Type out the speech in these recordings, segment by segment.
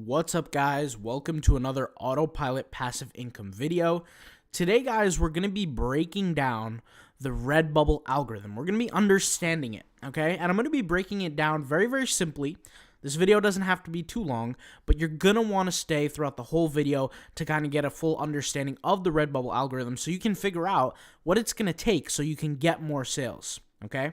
What's up, guys? Welcome to another autopilot passive income video. Today, guys, we're going to be breaking down the Redbubble algorithm. We're going to be understanding it, okay? And I'm going to be breaking it down very, very simply. This video doesn't have to be too long, but you're going to want to stay throughout the whole video to kind of get a full understanding of the Redbubble algorithm so you can figure out what it's going to take so you can get more sales, okay?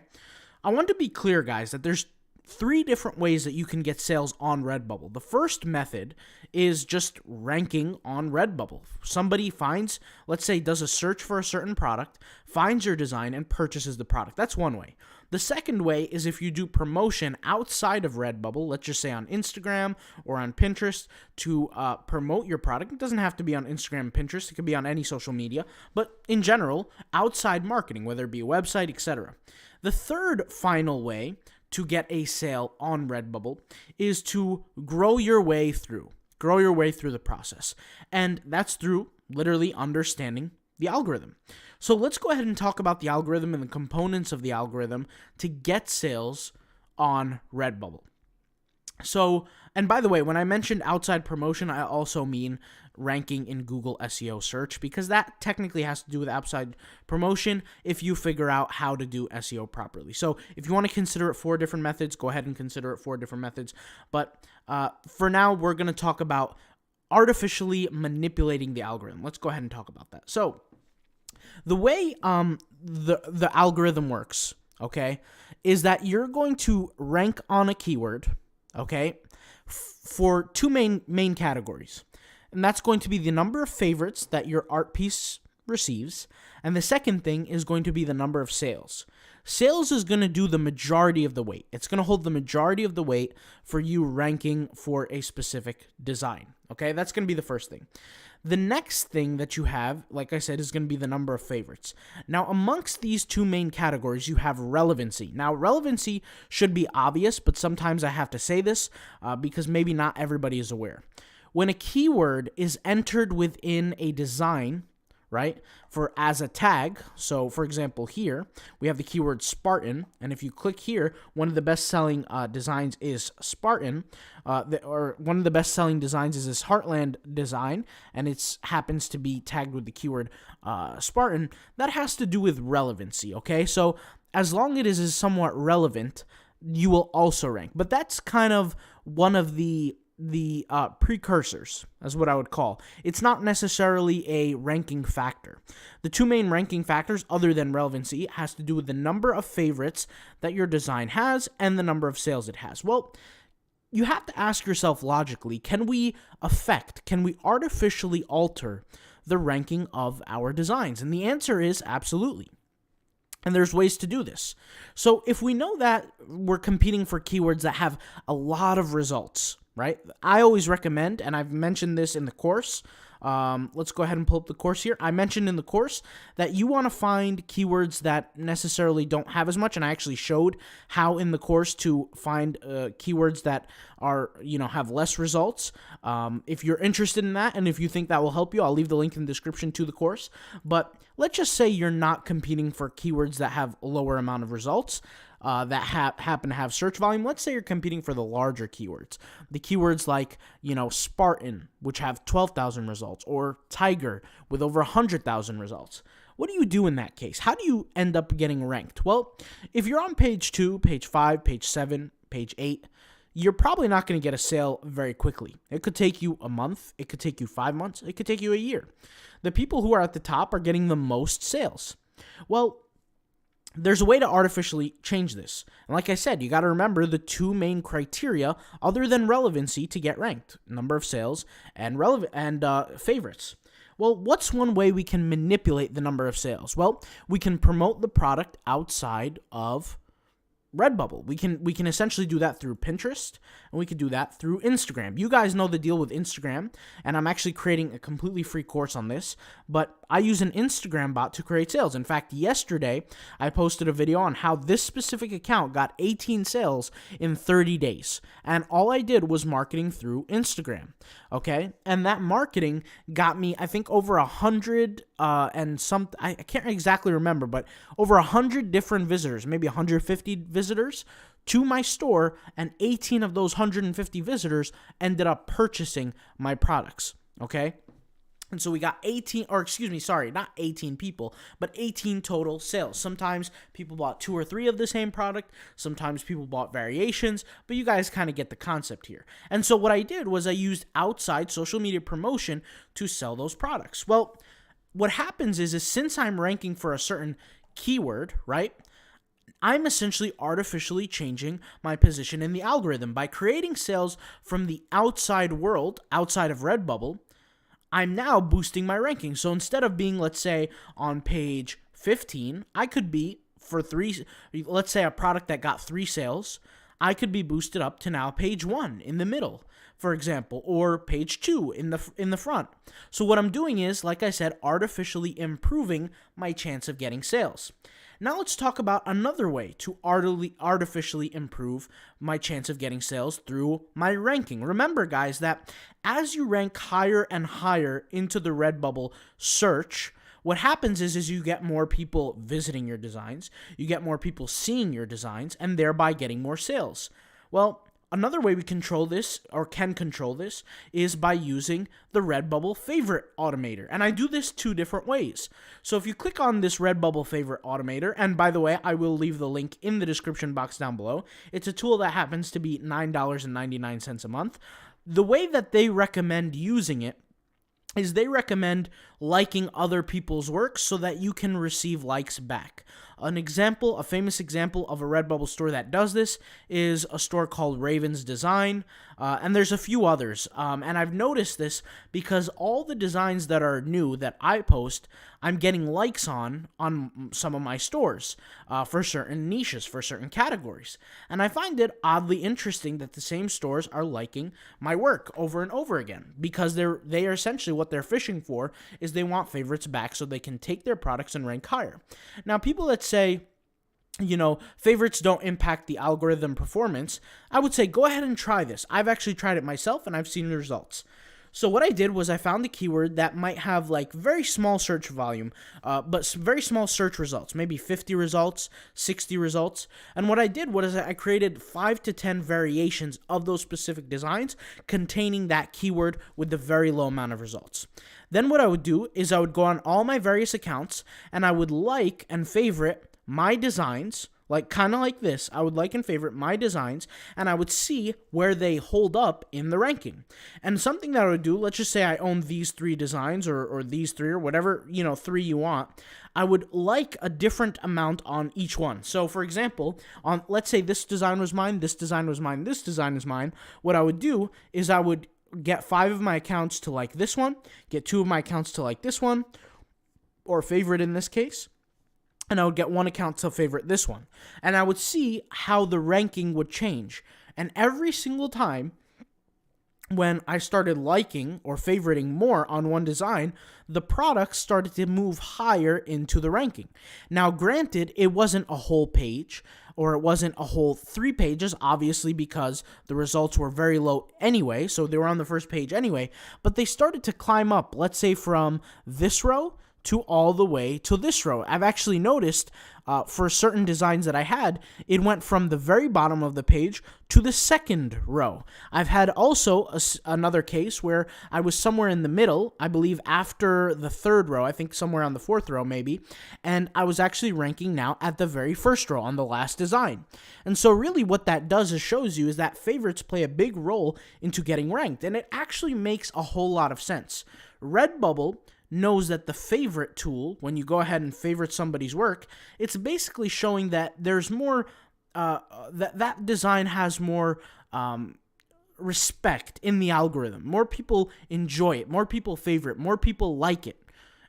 I want to be clear, guys, that there's three different ways that you can get sales on Redbubble. The first method is just ranking on Redbubble. Somebody finds, let's say, does a search for a certain product, finds your design, and purchases the product. That's one way. The second way is if you do promotion outside of Redbubble, let's just say on Instagram or on Pinterest, to promote your product. It doesn't have to be on Instagram and Pinterest. It could be on any social media, but in general, outside marketing, whether it be a website, etc. The third final way to get a sale on Redbubble is to grow your way through the process. And that's through literally understanding the algorithm. So let's go ahead and talk about the algorithm and the components of the algorithm to get sales on Redbubble. So, and by the way, when I mentioned outside promotion, I also mean ranking in Google SEO search, because that technically has to do with outside promotion if you figure out how to do SEO properly. So if you want to consider it 4 different methods, go ahead and consider it 4 different methods. But for now, we're going to talk about artificially manipulating the algorithm. Let's go ahead and talk about that. So the way the algorithm works, okay, is that you're going to rank on a keyword, okay, for 2 main categories. And that's going to be the number of favorites that your art piece receives. And the second thing is going to be the number of sales. Sales is going to do the majority of the weight. It's going to hold the majority of the weight for you ranking for a specific design. Okay, that's going to be the first thing. The next thing that you have, like I said, is going to be the number of favorites. Now, amongst these 2 main categories, you have relevancy. Now, relevancy should be obvious, but sometimes I have to say this because maybe not everybody is aware. When a keyword is entered within a design, right, for as a tag, so for example here, we have the keyword Spartan, and if you click here, one of the best-selling designs is Spartan, or one of the best-selling designs is this Heartland design, and it happens to be tagged with the keyword Spartan. That has to do with relevancy, okay? So as long as it is somewhat relevant, you will also rank. But that's kind of one of the precursors, is what I would call. It's not necessarily a ranking factor. The 2 main ranking factors, other than relevancy, has to do with the number of favorites that your design has and the number of sales it has. Well, you have to ask yourself logically, can we artificially alter the ranking of our designs? And the answer is absolutely. And there's ways to do this. So if we know that we're competing for keywords that have a lot of results, right? I always recommend, and I've mentioned this in the course. Let's go ahead and pull up the course here. I mentioned in the course that you want to find keywords that necessarily don't have as much, and I actually showed how in the course to find keywords that are, have less results. If you're interested in that, and if you think that will help you, I'll leave the link in the description to the course. But let's just say you're not competing for keywords that have a lower amount of results. That happen to have search volume. Let's say you're competing for the larger keywords. The keywords like, Spartan, which have 12,000 results, or Tiger with over 100,000 results. What do you do in that case? How do you end up getting ranked? Well, if you're on page 2, page 5, page 7, page 8, you're probably not going to get a sale very quickly. It could take you a month. It could take you 5 months. It could take you a year. The people who are at the top are getting the most sales. Well, there's a way to artificially change this. And like I said, you got to remember the 2 main criteria other than relevancy to get ranked: number of sales and favorites. Well, what's one way we can manipulate the number of sales? Well, we can promote the product outside of Redbubble. We can essentially do that through Pinterest, and we can do that through Instagram. You guys know the deal with Instagram, and I'm actually creating a completely free course on this, but I use an Instagram bot to create sales. In fact, yesterday, I posted a video on how this specific account got 18 sales in 30 days, and all I did was marketing through Instagram, okay? And that marketing got me, I think, over 100 I can't exactly remember, but over 100 different visitors, maybe 150 visitors to my store, and 18 of those 150 visitors ended up purchasing my products, okay? And so we got 18, or excuse me, sorry, not 18 people, but 18 total sales. Sometimes people bought 2 or 3 of the same product. Sometimes people bought variations, but you guys kind of get the concept here. And so what I did was I used outside social media promotion to sell those products. Well, what happens is since I'm ranking for a certain keyword, right, I'm essentially artificially changing my position in the algorithm. By creating sales from the outside world, outside of Redbubble, I'm now boosting my ranking. So instead of being, let's say, on page 15, I could be let's say a product that got 3 sales, I could be boosted up to now page 1 in the middle, for example, or page 2 in the front. So what I'm doing is, like I said, artificially improving my chance of getting sales. Now let's talk about another way to artificially improve my chance of getting sales through my ranking. Remember, guys, that as you rank higher and higher into the Redbubble search, what happens is you get more people visiting your designs, you get more people seeing your designs, and thereby getting more sales. Well, another way we control this, or can control this, is by using the Redbubble favorite automator. And I do this 2 different ways. So if you click on this Redbubble favorite automator, and by the way, I will leave the link in the description box down below. It's a tool that happens to be $9.99 a month. The way that they recommend using it is they recommend liking other people's work so that you can receive likes back. A famous example of a Redbubble store that does this is a store called Raven's Design, and there's a few others. And I've noticed this because all the designs that are new that I post, I'm getting likes on some of my stores for certain niches, for certain categories. And I find it oddly interesting that the same stores are liking my work over and over again, because they are essentially, what they're fishing for is they want favorites back so they can take their products and rank higher. Now, people that say, favorites don't impact the algorithm performance, I would say go ahead and try this. I've actually tried it myself, and I've seen the results. So what I did was I found a keyword that might have like very small search volume, but very small search results, maybe 50 results, 60 results. And what I did was I created 5 to 10 variations of those specific designs containing that keyword with the very low amount of results. Then what I would do is I would go on all my various accounts and I would like and favorite my designs, kind of like this. I would like and favorite my designs, and I would see where they hold up in the ranking. And something that I would do, let's just say I own these 3 designs or these 3 or whatever, 3 you want. I would like a different amount on each one. So for example, let's say this design was mine, this design was mine, this design is mine. What I would do is I would get 5 of my accounts to like this one, get 2 of my accounts to like this one, or favorite in this case, and I would get 1 account to favorite this one. And I would see how the ranking would change. And every single time when I started liking or favoriting more on one design, the product started to move higher into the ranking. Now, granted, it wasn't a whole page, or it wasn't a whole 3 pages, obviously, because the results were very low anyway, so they were on the first page anyway, but they started to climb up, let's say from this row to all the way to this row. I've actually noticed for certain designs that I had, it went from the very bottom of the page to the second row. I've had also another case where I was somewhere in the middle, I believe after the 3rd row, I think somewhere on the 4th row maybe, and I was actually ranking now at the very first row on the last design. And so really what that does is shows you is that favorites play a big role into getting ranked, and it actually makes a whole lot of sense. Redbubble knows that the favorite tool, when you go ahead and favorite somebody's work, it's basically showing that there's more, that design has more respect in the algorithm. More people enjoy it, more people favorite, more people like it.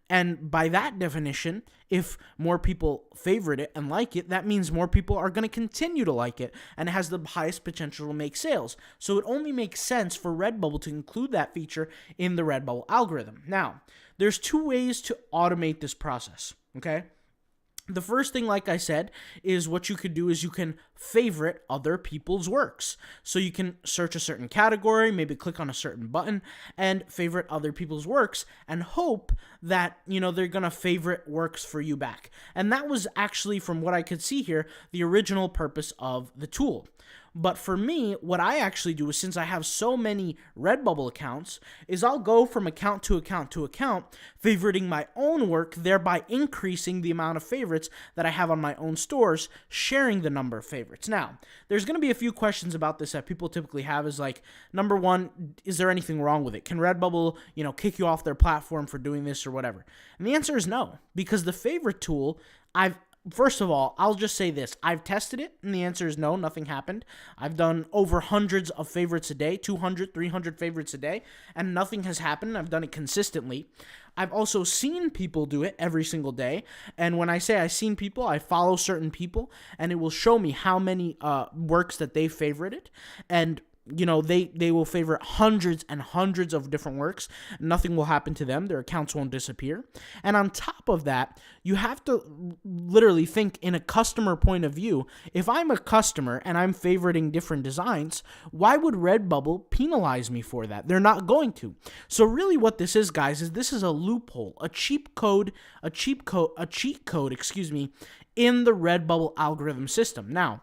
And by that definition, if more people favorite it and like it, that means more people are going to continue to like it, and it has the highest potential to make sales. So it only makes sense for Redbubble to include that feature in the Redbubble algorithm. Now, there's 2 ways to automate this process, okay? The first thing, like I said, is what you could do is you can favorite other people's works. So you can search a certain category, maybe click on a certain button and favorite other people's works and hope that, they're going to favorite works for you back. And that was actually, from what I could see here, the original purpose of the tool. But for me, what I actually do is, since I have so many Redbubble accounts, is I'll go from account to account to account, favoriting my own work, thereby increasing the amount of favorites that I have on my own stores, sharing the number of favorites. Now, there's going to be a few questions about this that people typically have, is like, number one, is there anything wrong with it? Can Redbubble, kick you off their platform for doing this or whatever? And the answer is no, because the favorite tool, First of all, I'll just say this. I've tested it, and the answer is no, nothing happened. I've done over hundreds of favorites a day, 200, 300 favorites a day, and nothing has happened. I've done it consistently. I've also seen people do it every single day, and when I say I've seen people, I follow certain people, and it will show me how many works that they favorited, and they will favorite hundreds and hundreds of different works. Nothing will happen to them. Their accounts won't disappear. And on top of that, you have to literally think in a customer point of view. If I'm a customer and I'm favoriting different designs, why would Redbubble penalize me for that? They're not going to. So really what this is, guys, is this is a loophole, a cheat code, in the Redbubble algorithm system. Now,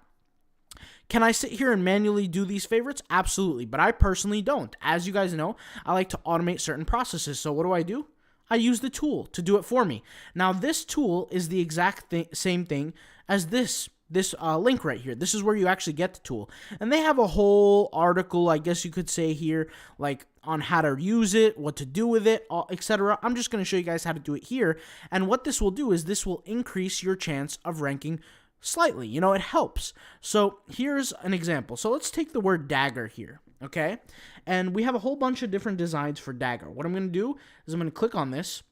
can I sit here and manually do these favorites? Absolutely, but I personally don't. As you guys know, I like to automate certain processes. So what do? I use the tool to do it for me. Now, this tool is the exact same thing as this link right here. This is where you actually get the tool. And they have a whole article, I guess you could say here, like on how to use it, what to do with it, etc. I'm just going to show you guys how to do it here. And what this will do is this will increase your chance of ranking slightly. It helps. So here's an example. So let's take the word dagger here, okay? And we have a whole bunch of different designs for dagger. What I'm going to do is I'm going to click on this,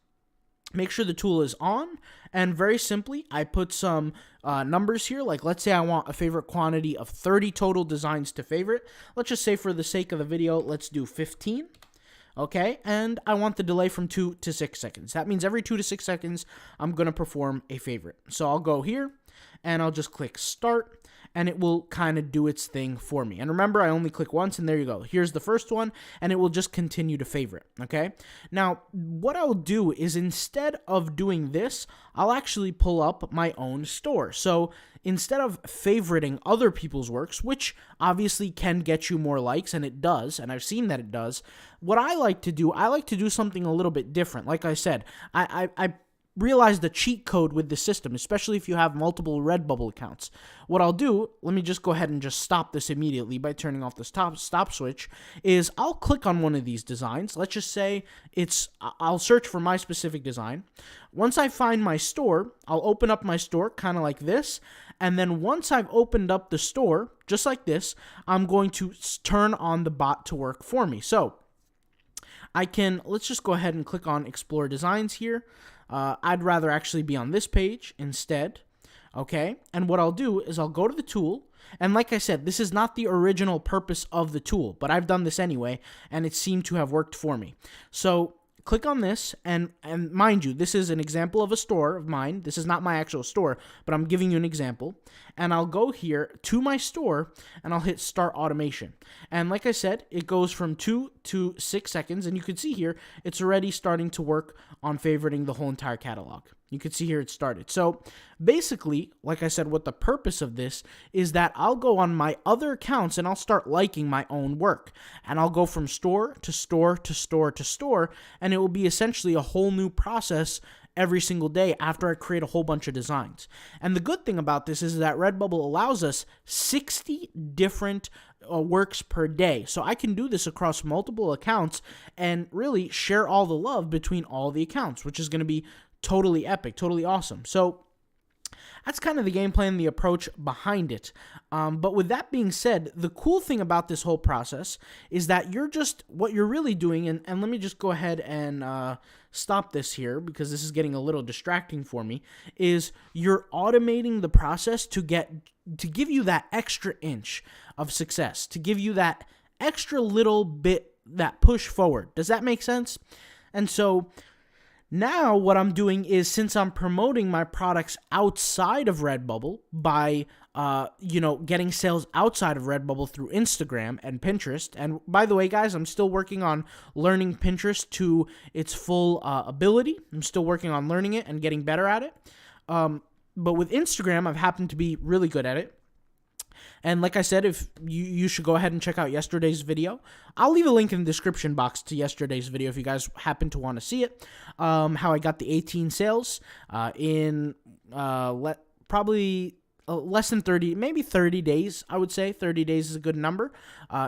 make sure the tool is on, and very simply, I put some numbers here. Like, let's say I want a favorite quantity of 30 total designs to favorite. Let's just say for the sake of the video, let's do 15. Okay, and I want the delay from 2 to 6 seconds. That means every 2 to 6 seconds, I'm going to perform a favorite. So I'll go here, and I'll just click start, and it will kind of do its thing for me. And remember, I only click once, and there you go. Here's the first one, and it will just continue to favorite, okay? Now, what I'll do is, instead of doing this, I'll actually pull up my own store. So instead of favoriting other people's works, which obviously can get you more likes, and it does, and I've seen that it does, what I like to do something a little bit different. Like I said, I realize the cheat code with the system, especially if you have multiple Redbubble accounts. What I'll do, let me just go ahead and just stop this immediately by turning off the stop switch, is I'll click on one of these designs. Let's just say I'll search for my specific design. Once I find my store, I'll open up my store kind of like this. And then once I've opened up the store, just like this, I'm going to turn on the bot to work for me. So let's just go ahead and click on Explore Designs here. I'd rather actually be on this page instead, okay? And what I'll do is I'll go to the tool, and like I said, this is not the original purpose of the tool, but I've done this anyway, and it seemed to have worked for me. So click on this, and mind you, this is an example of a store of mine. This is not my actual store, but I'm giving you an example. And I'll go here to my store, and I'll hit Start Automation. And like I said, it goes from 2 to 6 seconds, and you can see here, it's already starting to work on favoriting the whole entire catalog. You can see here it started. So basically, like I said, what the purpose of this is that I'll go on my other accounts and I'll start liking my own work. And I'll go from store to store to store to store, and it will be essentially a whole new process every single day after I create a whole bunch of designs. And the good thing about this is that Redbubble allows us 60 different works per day. So I can do this across multiple accounts and really share all the love between all the accounts, which is going to be totally epic, totally awesome. So that's kind of the game plan, the approach behind it. But with that being said, the cool thing about this whole process is that what you're really doing, and let me just go ahead and stop this here because this is getting a little distracting for me, is you're automating the process to give you that extra inch of success, to give you that extra little bit, that push forward. Does that make sense? And so Now, what I'm doing is, since I'm promoting my products outside of Redbubble by, getting sales outside of Redbubble through Instagram and Pinterest. And by the way, guys, I'm still working on learning Pinterest to its full ability. I'm still working on learning it and getting better at it. But with Instagram, I've happened to be really good at it. And like I said, if you should go ahead and check out yesterday's video. I'll leave a link in the description box to yesterday's video if you guys happen to want to see it. How I got the 18 sales in probably less than 30, maybe 30 days, I would say. 30 days is a good number,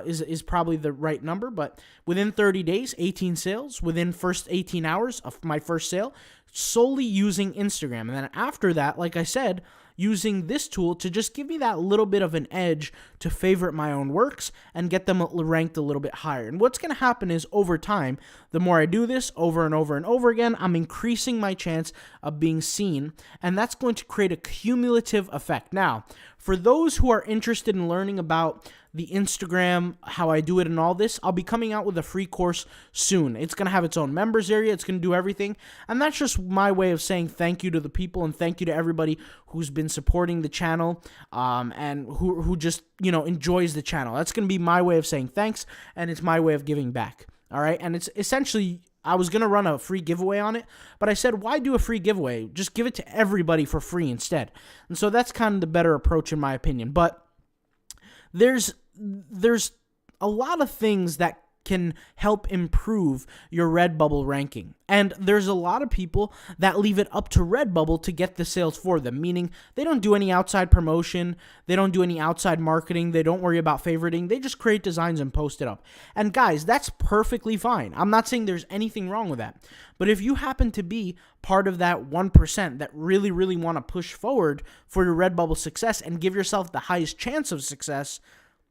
is probably the right number. But within 30 days, 18 sales. Within first 18 hours of my first sale, solely using Instagram. And then after that, like I said, using this tool to just give me that little bit of an edge to favorite my own works and get them ranked a little bit higher. And what's going to happen is, over time, the more I do this over and over and over again, I'm increasing my chance of being seen, and that's going to create a cumulative effect. Now, for those who are interested in learning about the Instagram, how I do it and all this, I'll be coming out with a free course soon. It's going to have its own members area. It's going to do everything. And that's just my way of saying thank you to the people and thank you to everybody who's been supporting the channel and who just, enjoys the channel. That's going to be my way of saying thanks, and it's my way of giving back. All right? And it's essentially, I was going to run a free giveaway on it, but I said, why do a free giveaway? Just give it to everybody for free instead. And so that's kind of the better approach in my opinion. But there's a lot of things that can help improve your Redbubble ranking. And there's a lot of people that leave it up to Redbubble to get the sales for them, meaning they don't do any outside promotion, they don't do any outside marketing, they don't worry about favoriting, they just create designs and post it up. And guys, that's perfectly fine. I'm not saying there's anything wrong with that. But if you happen to be part of that 1% that really, really want to push forward for your Redbubble success and give yourself the highest chance of success,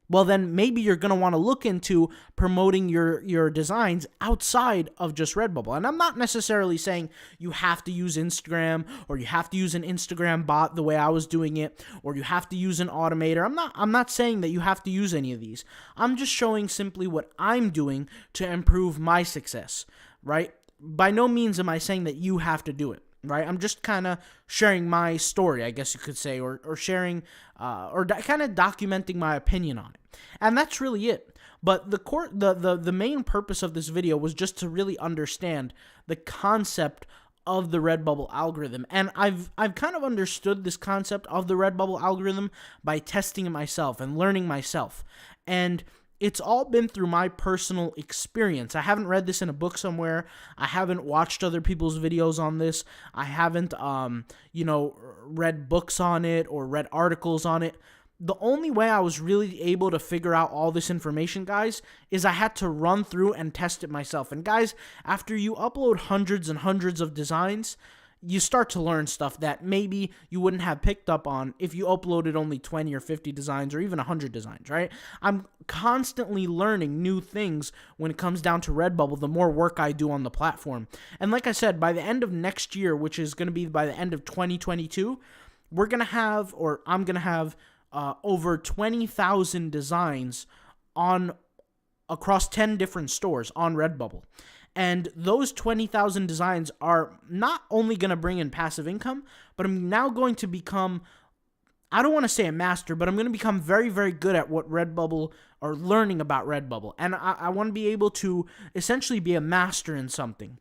well, then maybe you're going to want to look into promoting your designs outside of just Redbubble. And I'm not necessarily saying you have to use Instagram, or you have to use an Instagram bot the way I was doing it, or you have to use an automator. I'm not saying that you have to use any of these. I'm just showing simply what I'm doing to improve my success, right? By no means am I saying that you have to do it. Right, I'm just kind of sharing my story, I guess you could say, or sharing, kind of documenting my opinion on it, and that's really it. But the main purpose of this video was just to really understand the concept of the Redbubble algorithm, and I've kind of understood this concept of the Redbubble algorithm by testing it myself and learning myself, and it's all been through my personal experience. I haven't read this in a book somewhere. I haven't watched other people's videos on this. I haven't, read books on it or read articles on it. The only way I was really able to figure out all this information, guys, is I had to run through and test it myself. And guys, after you upload hundreds and hundreds of designs, you start to learn stuff that maybe you wouldn't have picked up on if you uploaded only 20 or 50 designs or even 100 designs, right? I'm constantly learning new things when it comes down to Redbubble the more work I do on the platform. And like I said, by the end of next year, which is going to be by the end of 2022, I'm going to have over 20,000 designs across 10 different stores on Redbubble. And those 20,000 designs are not only going to bring in passive income, but I'm now going to become, I don't want to say a master, but I'm going to become very, very good at what Redbubble, or learning about Redbubble. And I want to be able to essentially be a master in something.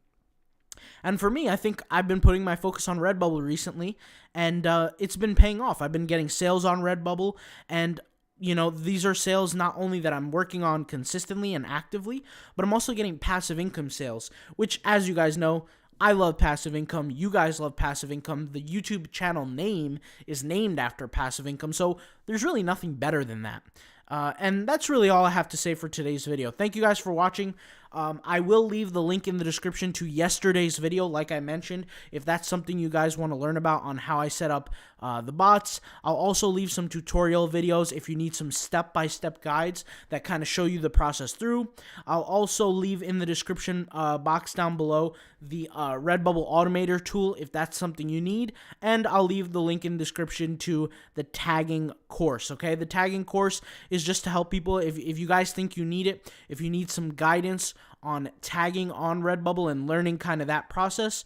And for me, I think I've been putting my focus on Redbubble recently, and it's been paying off. I've been getting sales on Redbubble, and these are sales not only that I'm working on consistently and actively, but I'm also getting passive income sales, which, as you guys know, I love passive income. You guys love passive income. The YouTube channel name is named after passive income, so there's really nothing better than that. And that's really all I have to say for today's video. Thank you guys for watching. I will leave the link in the description to yesterday's video, like I mentioned, if that's something you guys want to learn about on how I set up the bots. I'll also leave some tutorial videos if you need some step-by-step guides that kind of show you the process through. I'll also leave in the description box down below the Redbubble Automator tool if that's something you need, and I'll leave the link in the description to the tagging course, okay? The tagging course is just to help people if you guys think you need it, if you need some guidance on tagging on Redbubble and learning kind of that process.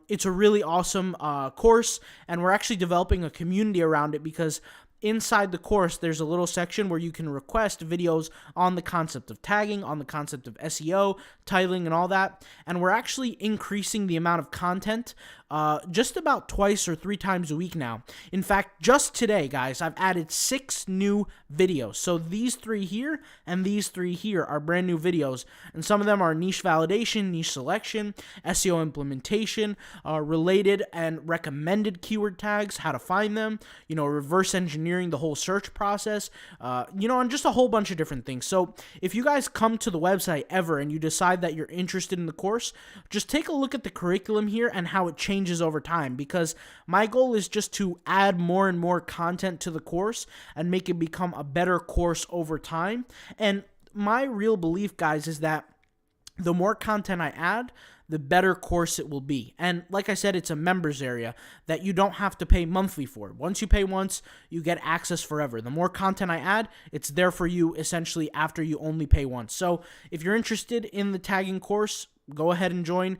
It's a really awesome course, and we're actually developing a community around it because inside the course, there's a little section where you can request videos on the concept of tagging, on the concept of SEO, titling, and all that. And we're actually increasing the amount of content just about twice or 3 times a week now. In fact, just today, guys, I've added 6 new videos. So these 3 here and these 3 here are brand new videos. And some of them are niche validation, niche selection, SEO implementation, related and recommended keyword tags, how to find them, reverse engineering the whole search process, and just a whole bunch of different things. So if you guys come to the website ever and you decide that you're interested in the course, just take a look at the curriculum here and how it changes over time, because my goal is just to add more and more content to the course and make it become a better course over time. And my real belief, guys, is that the more content I add, the better course it will be. And like I said, it's a members area that you don't have to pay monthly for. Once you pay once, you get access forever. The more content I add, it's there for you essentially after you only pay once. So if you're interested in the tagging course, go ahead and join.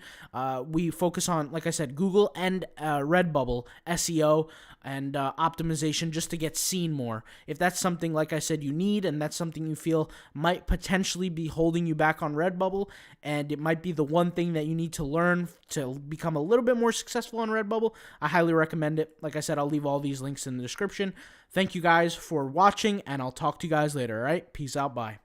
We focus on, like I said, Google and Redbubble SEO and optimization just to get seen more. If that's something, like I said, you need, and that's something you feel might potentially be holding you back on Redbubble, and it might be the one thing that you need to learn to become a little bit more successful on Redbubble, I highly recommend it. Like I said, I'll leave all these links in the description. Thank you guys for watching, and I'll talk to you guys later, all right? Peace out, bye.